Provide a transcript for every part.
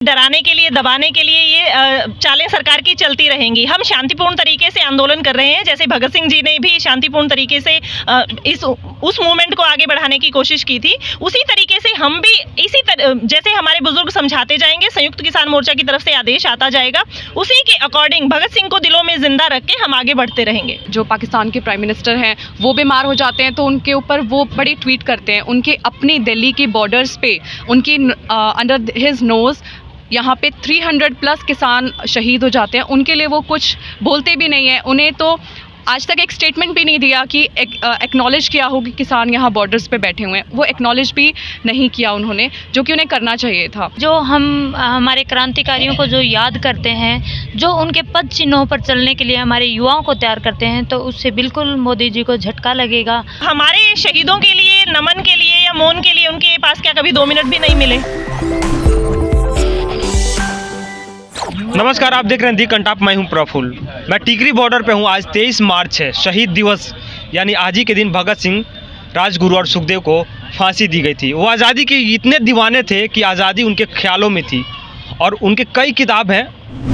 डराने के लिए, दबाने के लिए ये चालें सरकार की चलती रहेंगी। हम शांतिपूर्ण तरीके से आंदोलन कर रहे हैं, जैसे भगत सिंह जी ने भी शांतिपूर्ण तरीके से उस मूवमेंट को आगे बढ़ाने की कोशिश की थी। उसी तरीके से हम भी जैसे हमारे बुजुर्ग समझाते जाएंगे, संयुक्त किसान मोर्चा की तरफ से आदेश आता जाएगा, उसी के अकॉर्डिंग भगत सिंह को दिलों में जिंदा रख के हम आगे बढ़ते रहेंगे। जो पाकिस्तान के प्राइम मिनिस्टर हैं वो बीमार हो जाते हैं तो उनके ऊपर वो बड़ी ट्वीट करते हैं। उनके अपनी दिल्ली की बॉर्डर्स पे उनकी अंडर हिज नोज़ यहाँ पे 300 प्लस किसान शहीद हो जाते हैं। उनके लिए वो कुछ बोलते भी नहीं है। उन्हें तो आज तक एक स्टेटमेंट भी नहीं दिया कि एक्नॉलेज किया हो कि किसान यहाँ बॉर्डर्स पे बैठे हुए हैं। वो एक्नॉलेज भी नहीं किया उन्होंने, जो कि उन्हें करना चाहिए था। जो हम हमारे क्रांतिकारियों को जो याद करते हैं, जो उनके पद चिन्हों पर चलने के लिए हमारे युवाओं को तैयार करते हैं, तो उससे बिल्कुल मोदी जी को झटका लगेगा। हमारे शहीदों के लिए, नमन के लिए या मौन के लिए उनके पास क्या कभी 2 मिनट भी नहीं मिले? नमस्कार, आप देख रहे हैं दी कंटाप। मैं हूं प्रफुल्ल। मैं टिकरी बॉर्डर पे हूं। आज 23 मार्च है, शहीद दिवस, यानी आज ही के दिन भगत सिंह, राजगुरु और सुखदेव को फांसी दी गई थी। वो आज़ादी के इतने दीवाने थे कि आज़ादी उनके ख्यालों में थी और उनके कई किताब हैं।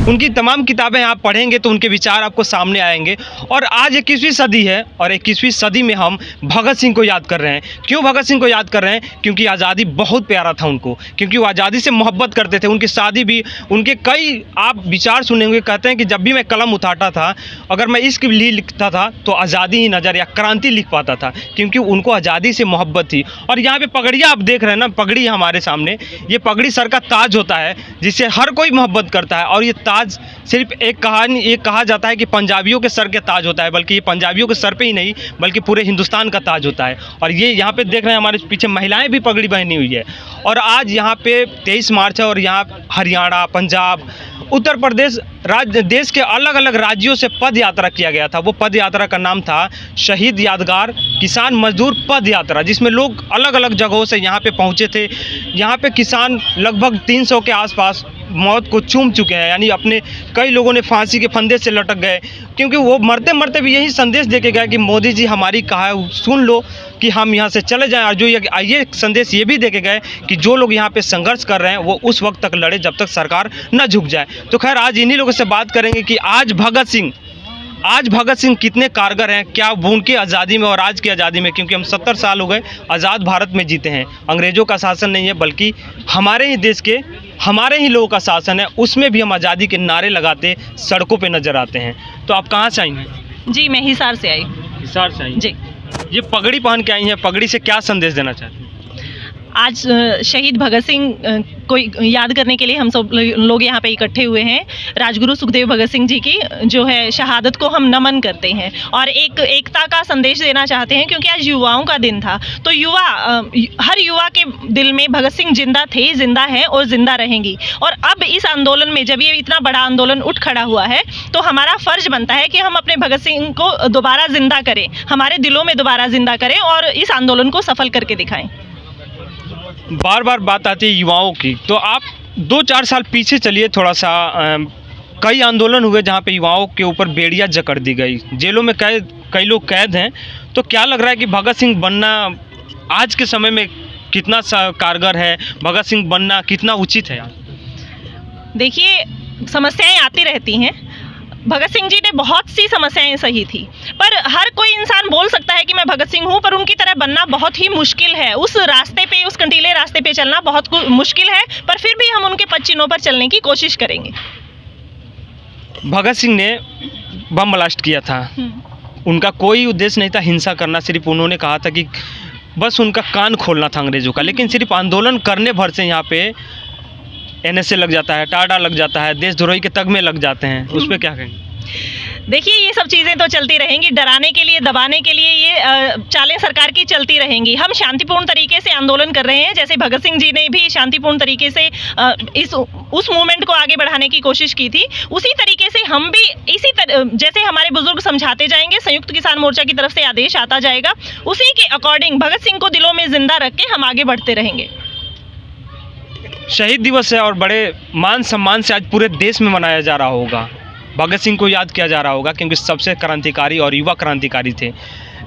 उनकी तमाम किताबें आप पढ़ेंगे तो उनके विचार आपको सामने आएंगे। और आज 21वीं सदी है और 21वीं सदी में हम भगत सिंह को याद कर रहे हैं। क्यों भगत सिंह को याद कर रहे हैं? क्योंकि आज़ादी बहुत प्यारा था उनको, क्योंकि वो आज़ादी से मोहब्बत करते थे। उनकी शादी भी, उनके कई आप विचार सुनेंगे, कहते हैं कि जब भी मैं कलम उठाता था, अगर मैं इश्क लिए लिखता था तो आज़ादी ही नज़र या क्रांति लिख पाता था, क्योंकि उनको आज़ादी से मोहब्बत थी। और यहाँ पे पगड़ियाँ आप देख रहे हैं ना, पगड़ी हमारे सामने, ये पगड़ी सर का ताज होता है जिससे हर कोई मोहब्बत करता है। और ये ताज सिर्फ एक कहा जाता है कि पंजाबियों के सर के ताज होता है, बल्कि ये पंजाबियों के सर पे ही नहीं बल्कि पूरे हिंदुस्तान का ताज होता है। और ये यहाँ पे देख रहे हैं हमारे पीछे महिलाएं भी पगड़ी पहनी हुई है। और आज यहाँ पे 23 मार्च है और यहाँ हरियाणा, पंजाब, उत्तर प्रदेश, देश के अलग अलग राज्यों से पद यात्रा किया गया था। वो पद यात्रा का नाम था शहीद यादगार किसान मजदूर पद यात्रा, जिसमें लोग अलग अलग जगहों से यहाँ पे पहुँचे थे। यहाँ पे किसान लगभग 300 के आसपास मौत को चूम चुके हैं, यानी अपने कई लोगों ने फांसी के फंदे से लटक गए, क्योंकि वो मरते मरते भी यही संदेश दे के गए कि मोदी जी हमारी कहा सुन लो कि हम यहाँ से चले जाएं। और जो ये संदेश ये भी दे के गए कि जो लोग यहाँ पे संघर्ष कर रहे हैं वो उस वक्त तक लड़े जब तक सरकार न झुक जाए। तो खैर आज इन्हीं लोगों से बात करेंगे कि आज भगत सिंह कितने कारगर हैं, क्या वो उनकी आज़ादी में और आज की आज़ादी में, क्योंकि हम 70 साल हो गए आज़ाद भारत में जीते हैं। अंग्रेज़ों का शासन नहीं है बल्कि हमारे ही देश के, हमारे ही लोगों का शासन है। उसमें भी हम आज़ादी के नारे लगाते सड़कों पे नज़र आते हैं। तो आप कहाँ से आई हैं? जी, मैं हिसार से आई। हिसार से आई जी। ये पगड़ी पहन के आई हैं, पगड़ी से क्या संदेश देना चाहती हैं? आज शहीद भगत सिंह को याद करने के लिए हम सब लोग यहाँ पे इकट्ठे हुए हैं। राजगुरु सुखदेव भगत सिंह जी की जो है शहादत को हम नमन करते हैं और एक एकता का संदेश देना चाहते हैं, क्योंकि आज युवाओं का दिन था। तो हर युवा के दिल में भगत सिंह जिंदा थे, जिंदा हैं और जिंदा रहेंगी। और अब इस आंदोलन में जब ये इतना बड़ा आंदोलन उठ खड़ा हुआ है तो हमारा फ़र्ज बनता है कि हम अपने भगत सिंह को दोबारा जिंदा करें, हमारे दिलों में दोबारा जिंदा करें और इस आंदोलन को सफल करके दिखाएं। बार बार बात आती है युवाओं की, तो आप 2-4 साल पीछे चलिए थोड़ा सा। कई आंदोलन हुए जहाँ पे युवाओं के ऊपर बेड़ियाँ जकड़ दी गई, जेलों में कई लोग कैद हैं। तो क्या लग रहा है कि भगत सिंह बनना आज के समय में कितना कारगर है, भगत सिंह बनना कितना उचित है? देखिए, समस्याएं आती रहती हैं। भगत सिंह जी ने बहुत सी समस्याएं सही थी, पर हर कोई इंसान बोल सकता है कि मैं भगत सिंह हूं, पर उनकी तरह बनना बहुत ही मुश्किल है। उस रास्ते पे, उस कंटीले रास्ते पे चलना बहुत मुश्किल है, पर फिर भी हम उनके पद चिन्हों पर चलने की कोशिश करेंगे। भगत सिंह ने बम ब्लास्ट किया था, उनका कोई उद्देश्य नहीं था हिंसा करना, सिर्फ उन्होंने कहा था कि बस उनका कान खोलना था अंग्रेज़ों का। लेकिन सिर्फ आंदोलन करने भर से यहाँ पे NSA लग जाता है, टाडा लग जाता है, देशद्रोही के तगमे लग जाते हैं, उस पर क्या कहेंगे? देखिए, ये सब चीज़ें तो चलती रहेंगी। डराने के लिए, दबाने के लिए ये चालें सरकार की चलती रहेंगी। हम शांतिपूर्ण तरीके से आंदोलन कर रहे हैं, जैसे भगत सिंह जी ने भी शांतिपूर्ण तरीके से उस मूवमेंट को आगे बढ़ाने की कोशिश की थी। उसी तरीके से हम भी जैसे हमारे बुजुर्ग समझाते जाएंगे, संयुक्त किसान मोर्चा की तरफ से आदेश आता जाएगा, उसी के अकॉर्डिंग भगत सिंह को दिलों में जिंदा रख के हम आगे बढ़ते रहेंगे। शहीद दिवस है और बड़े मान सम्मान से आज पूरे देश में मनाया जा रहा होगा। भगत सिंह को याद किया जा रहा होगा क्योंकि सबसे क्रांतिकारी और युवा क्रांतिकारी थे।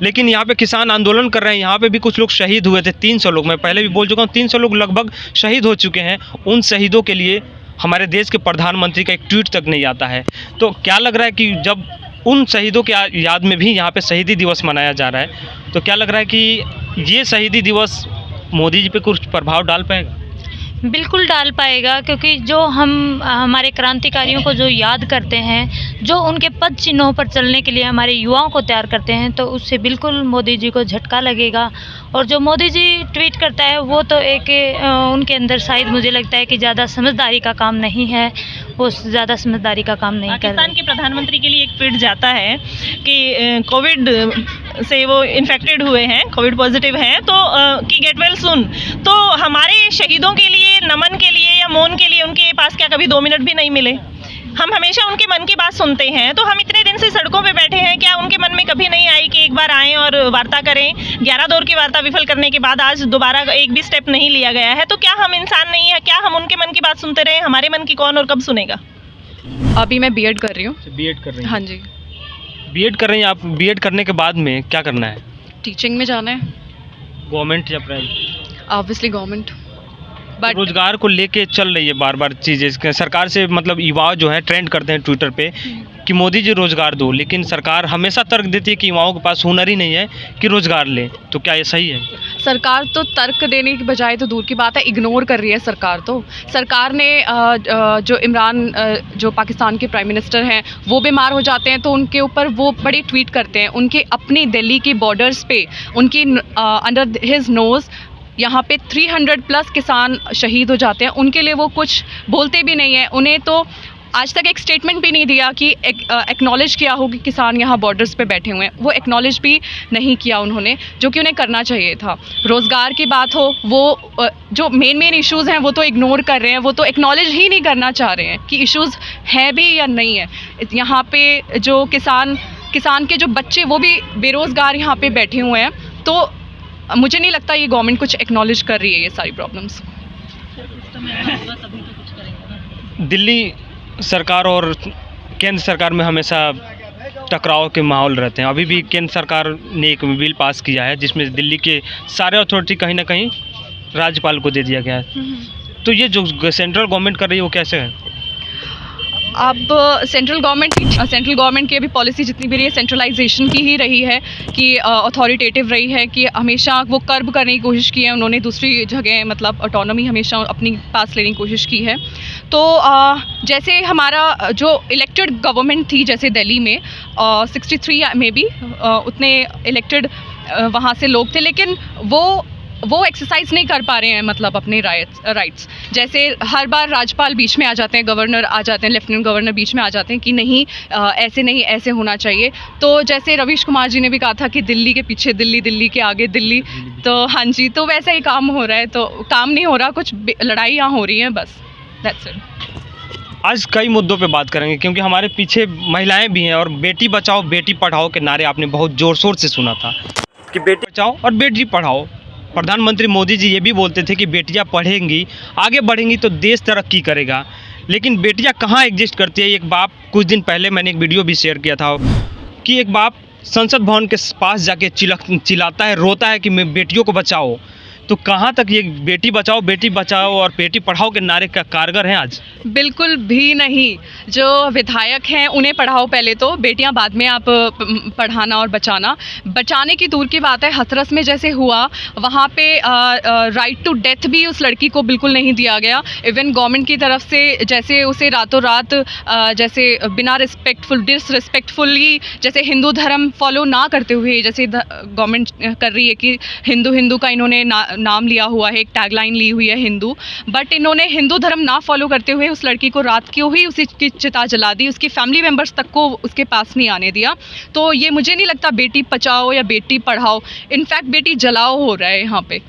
लेकिन यहाँ पे किसान आंदोलन कर रहे हैं, यहाँ पे भी कुछ लोग शहीद हुए थे, 300 लोग, मैं पहले भी बोल चुका हूँ, 300 लोग लगभग शहीद हो चुके हैं। उन शहीदों के लिए हमारे देश के प्रधानमंत्री का एक ट्वीट तक नहीं आता है। तो क्या लग रहा है कि जब उन शहीदों के याद में भी यहाँ पे शहीदी दिवस मनाया जा रहा है, तो क्या लग रहा है कि ये शहीदी दिवस मोदी जी पे कुछ प्रभाव डाल पाएगा? बिल्कुल डाल पाएगा, क्योंकि जो हम हमारे क्रांतिकारियों को जो याद करते हैं, जो उनके पद चिन्हों पर चलने के लिए हमारे युवाओं को तैयार करते हैं, तो उससे बिल्कुल मोदी जी को झटका लगेगा। और जो मोदी जी ट्वीट करता है वो तो एक उनके अंदर शायद मुझे लगता है कि ज़्यादा समझदारी का काम नहीं है, वो ज़्यादा समझदारी का काम नहीं कर रहे। पाकिस्तान के प्रधानमंत्री के लिए एक ट्वीट जाता है कि कोविड से वो इन्फेक्टेड हुए हैं, कोविड पॉजिटिव हैं, तो कि गेट वेल सुन। तो हमारे शहीदों के लिए, नमन के लिए या मौन के लिए उनके पास क्या कभी 2 मिनट भी नहीं मिले? हम हमेशा उनके मन की बात सुनते हैं, तो हम इतने दिन से सड़कों पे बैठे हैं, क्या उनके मन में कभी नहीं आई कि एक बार आएँ और वार्ता करें? 11 दौर की वार्ता विफल करने के बाद आज दोबारा एक भी स्टेप नहीं लिया गया है, तो क्या हम इंसान नहीं है? क्या हम उनके मन की बात सुनते रहे? हमारे मन की कौन और कब सुनेगा? अभी मैं बीएड कर रही हूँ। बीएड कर रही हैं? हाँ जी। बीएड कर रही हैं आप। बीएड करने के बाद में क्या करना है? टीचिंग में जाना है, गवर्नमेंट या प्राइवेट? Obviously government. बट रोजगार को लेके चल रही है बार बार चीज़ें सरकार से, मतलब युवा जो है ट्रेंड करते हैं ट्विटर पे कि मोदी जी रोजगार दो, लेकिन सरकार हमेशा तर्क देती है कि युवाओं के पास हुनर ही नहीं है कि रोजगार ले। तो क्या ये सही है? सरकार तो तर्क देने की बजाय तो दूर की बात है, इग्नोर कर रही है सरकार। तो सरकार ने जो इमरान जो पाकिस्तान के प्राइम मिनिस्टर हैं वो बीमार हो जाते हैं तो उनके ऊपर वो बड़ी ट्वीट करते हैं। उनके अपनी दिल्ली की बॉर्डर्स पे उनकी अंडर हिज नोज़ यहाँ पे 300 प्लस किसान शहीद हो जाते हैं, उनके लिए वो कुछ बोलते भी नहीं है। उन्हें तो आज तक एक स्टेटमेंट भी नहीं दिया कि एक्नॉलेज किया हो कि किसान यहाँ बॉर्डर्स पे बैठे हुए हैं, वो एक्नॉलेज भी नहीं किया उन्होंने, जो कि उन्हें करना चाहिए था। रोज़गार की बात हो, वो जो मेन इश्यूज़ हैं वो तो इग्नोर कर रहे हैं, वो तो एक्नॉलेज ही नहीं करना चाह रहे हैं कि इश्यूज़ हैं भी या नहीं है। यहाँ पे जो किसान के जो बच्चे वो भी बेरोज़गार यहाँ पे बैठे हुए हैं, तो मुझे नहीं लगता ये गवर्नमेंट कुछ एक्नॉलेज कर रही है ये सारी प्रॉब्लम्स। दिल्ली सरकार और केंद्र सरकार में हमेशा टकराव के माहौल रहते हैं। अभी भी केंद्र सरकार ने एक बिल पास किया है जिसमें दिल्ली के सारे अथॉरिटी कहीं ना कहीं राज्यपाल को दे दिया गया है। तो ये जो सेंट्रल गवर्नमेंट कर रही है वो कैसे है? अब सेंट्रल गवर्नमेंट की अभी पॉलिसी जितनी भी रही है सेंट्रलाइजेशन की ही रही है, कि अथॉरिटेटिव रही है, कि हमेशा वो कर्ब करने की कोशिश की है उन्होंने, दूसरी जगह मतलब ऑटोनॉमी हमेशा अपनी पास लेने की कोशिश की है। तो जैसे हमारा जो इलेक्टेड गवर्नमेंट थी, जैसे दिल्ली में 63 में भी उतने इलेक्टेड वहाँ से लोग थे, लेकिन वो एक्सरसाइज नहीं कर पा रहे हैं मतलब अपने राइट्स। जैसे हर बार राज्यपाल बीच में आ जाते हैं, गवर्नर आ जाते हैं, लेफ्टिनेंट गवर्नर बीच में आ जाते हैं कि नहीं ऐसे नहीं, ऐसे होना चाहिए। तो जैसे रवीश कुमार जी ने भी कहा था कि दिल्ली के पीछे दिल्ली, दिल्ली के आगे दिल्ली, तो हाँ जी, तो वैसा ही काम हो रहा है। तो काम नहीं हो रहा, कुछ लड़ाइयाँ हो रही हैं, बस दैट्स इट। आज कई मुद्दों पे बात करेंगे क्योंकि हमारे पीछे महिलाएं भी हैं, और बेटी बचाओ बेटी पढ़ाओ के नारे आपने बहुत ज़ोर शोर से सुना था कि बेटी बचाओ और बेटी पढ़ाओ। प्रधानमंत्री मोदी जी ये भी बोलते थे कि बेटियां पढ़ेंगी, आगे बढ़ेंगी तो देश तरक्की करेगा, लेकिन बेटियां कहाँ एग्जिस्ट करती है। एक बाप, कुछ दिन पहले मैंने एक वीडियो भी शेयर किया था कि एक बाप संसद भवन के पास जाके चिल्लाता है, रोता है कि मैं बेटियों को बचाओ। तो कहाँ तक ये बेटी बचाओ और बेटी पढ़ाओ के नारे का कारगर हैं आज? बिल्कुल भी नहीं। जो विधायक हैं उन्हें पढ़ाओ पहले, तो बेटियां बाद में आप पढ़ाना और बचाने की दूर की बात है। हाथरस में जैसे हुआ वहाँ पे राइट टू डेथ भी उस लड़की को बिल्कुल नहीं दिया गया। इवन गवर्नमेंट की तरफ से जैसे उसे रातों रात जैसे बिना डिसरिस्पेक्टफुली जैसे हिंदू धर्म फॉलो ना करते हुए जैसे गवर्नमेंट कर रही है कि हिंदू का इन्होंने नाम लिया हुआ है, एक टैगलाइन ली हुई है हिंदू, बट इन्होंने हिंदू धर्म ना फॉलो करते हुए उस लड़की को रात को ही उसी की चिता जला दी, उसकी फैमिली मेम्बर्स तक को उसके पास नहीं आने दिया। तो ये मुझे नहीं लगता बेटी बचाओ या बेटी पढ़ाओ, इनफैक्ट बेटी जलाओ हो रहा है यहाँ पे।